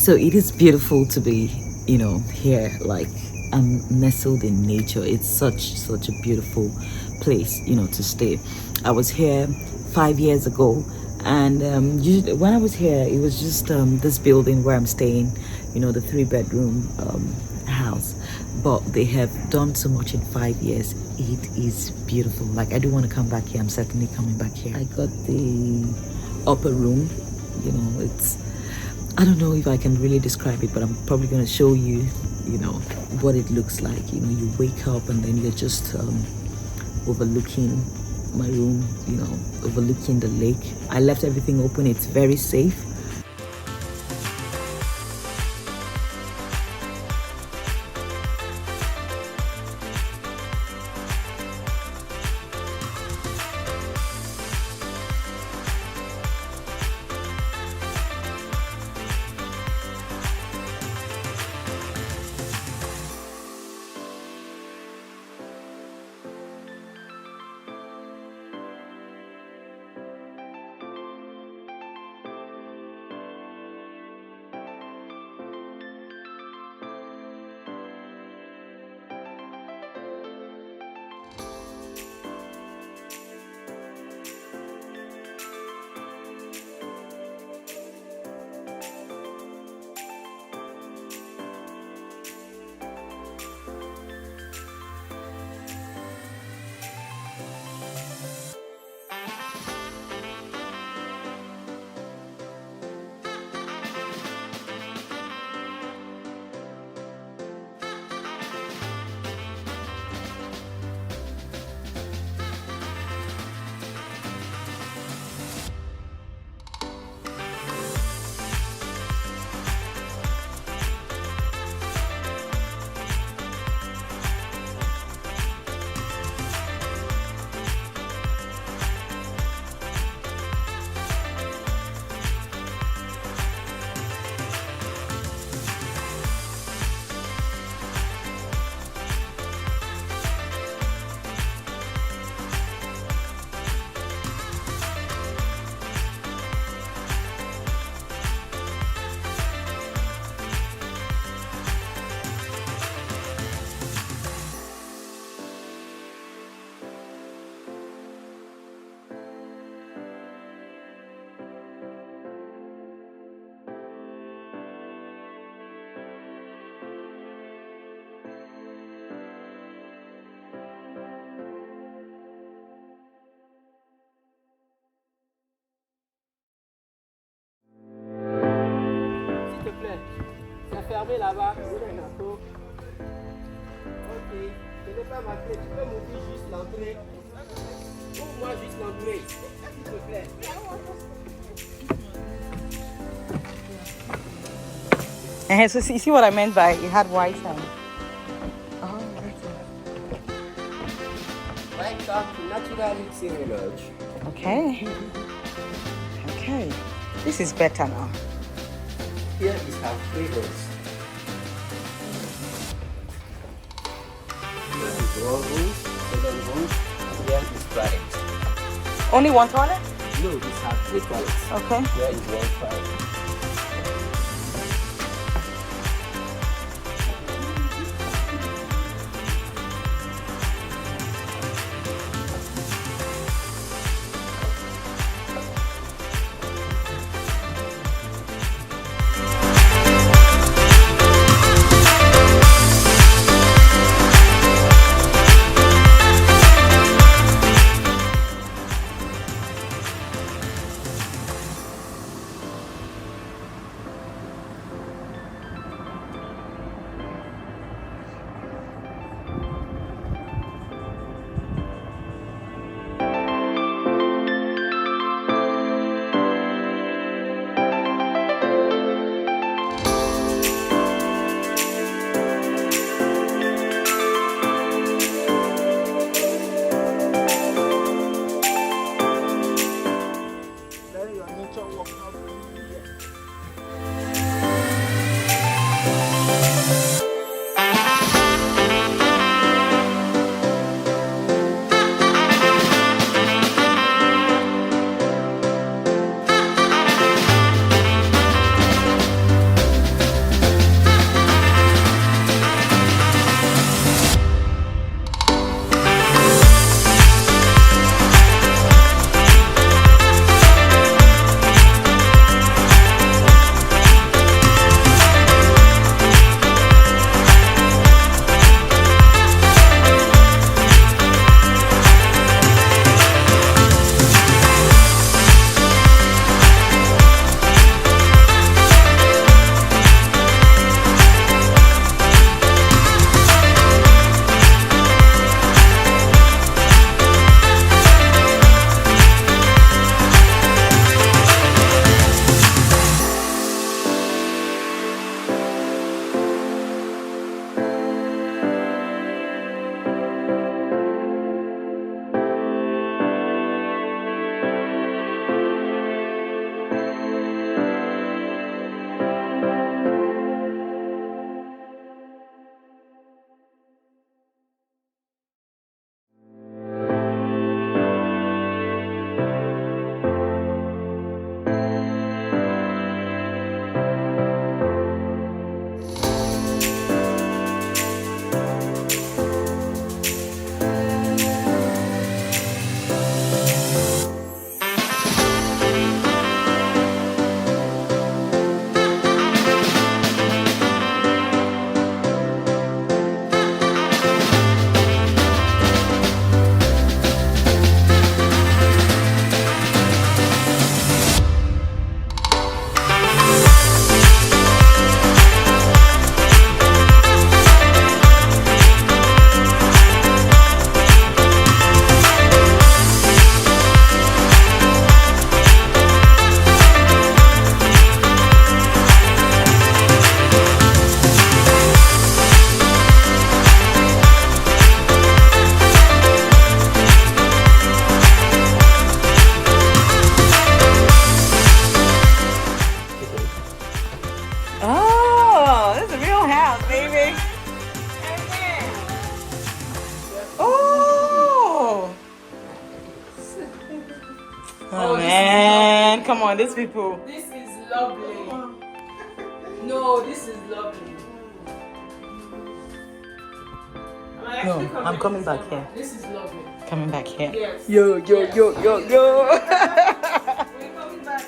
So it is beautiful to be, here. Like, I'm nestled in nature. It's such a beautiful place, to stay. I was here 5 years ago, and usually when I was here, it was just this building where I'm staying, the 3 bedroom house. But they have done so much in 5 years. It is beautiful. Like, I do want to come back here. I'm certainly coming back here. I got the upper room. It's, I don't know if I can really describe it, but I'm probably going to show you, what it looks like. You wake up and then you're just overlooking my room, overlooking the lake. I left everything open. It's very safe. Fermé là-bas, ok, ce n'est pas ma clé, tu peux m'ouvrir juste l'entrée. Ouvre-moi juste l'entrée, s'il te plaît. So see what I meant by it had white on. Oh, Welcome to Natural Mixing Lodge. okay. Okay. This is better now. Here is our flavors. Here is one room, second room, and here is toilet. Only one toilet? No, this has 3 toilets. Okay. Here is one toilet. come on, these people. This is lovely. No, this is lovely. No, I'm coming back here. This is lovely. Coming back here. Yes. Yo. We're coming back.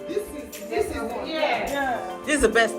This is yeah. This is the best.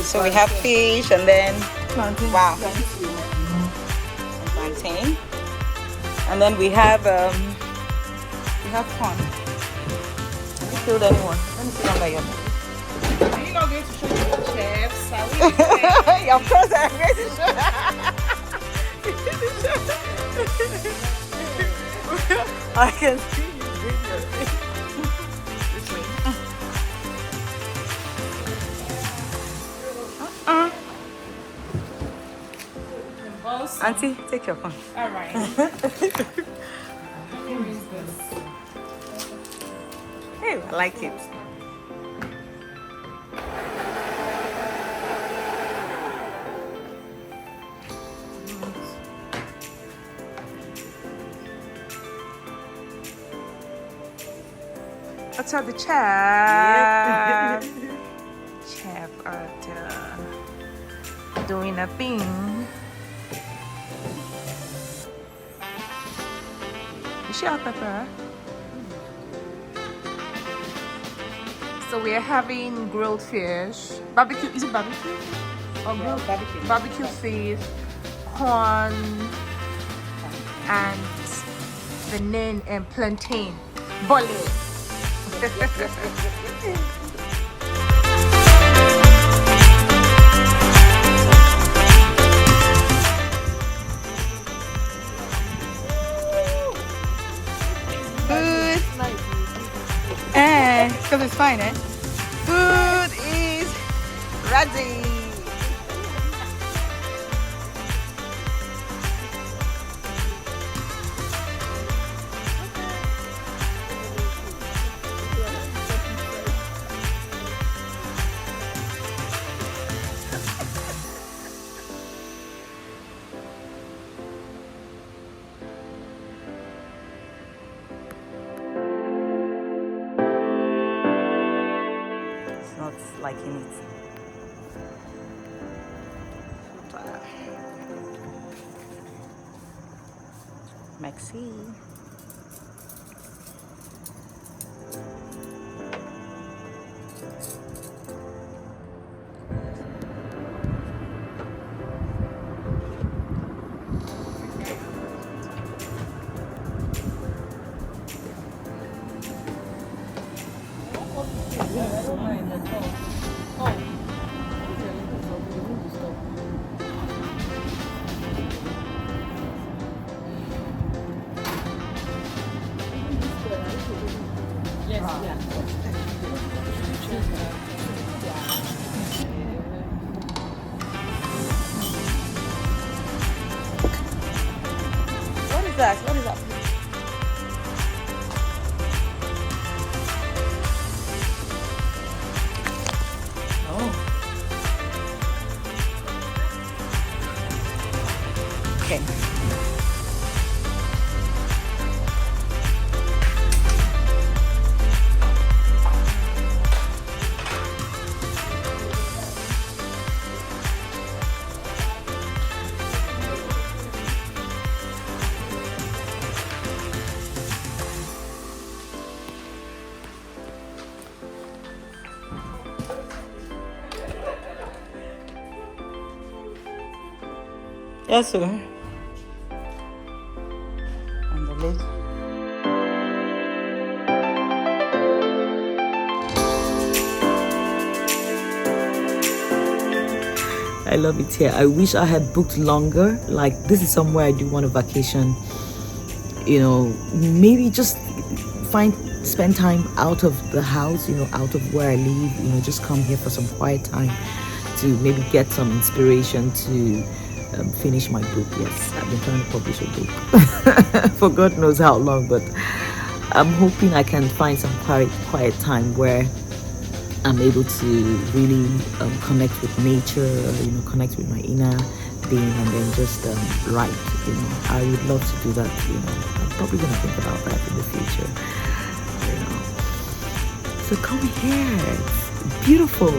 So we have fish and then wow, plantain, and then we have corn. Have you killed anyone? Let me see under your. Are you not going to show me the chefs? Are we Yeah, of course I'm going to show. I can see you doing your thing. This way. Auntie, take your phone. all right. Who is this? Hey, I like it. What's up, the chef? Chef doing a thing. Is she hot pepper? So we are having grilled fish, barbecue. Is it barbecue? Or grilled barbecue fish, corn, and Benin and plantain. Bole. Food. Because it's fine, eh? Food is ready. Not liking it. Maxi. that? What is that? Oh. Okay. Yes, sir. And the lid. I love it here. I wish I had booked longer. Like, this is somewhere I do want a vacation. You know, maybe just spend time out of the house, you know, out of where I live, you know, just come here for some quiet time to maybe get some inspiration to finish my book. Yes, I've been trying to publish a book for God knows how long, but I'm hoping I can find some quiet time where I'm able to really connect with nature, you know, connect with my inner being, and then just write. You know, I would love to do that. You know, I'm probably gonna think about that in the future. You know, so come here. It's beautiful.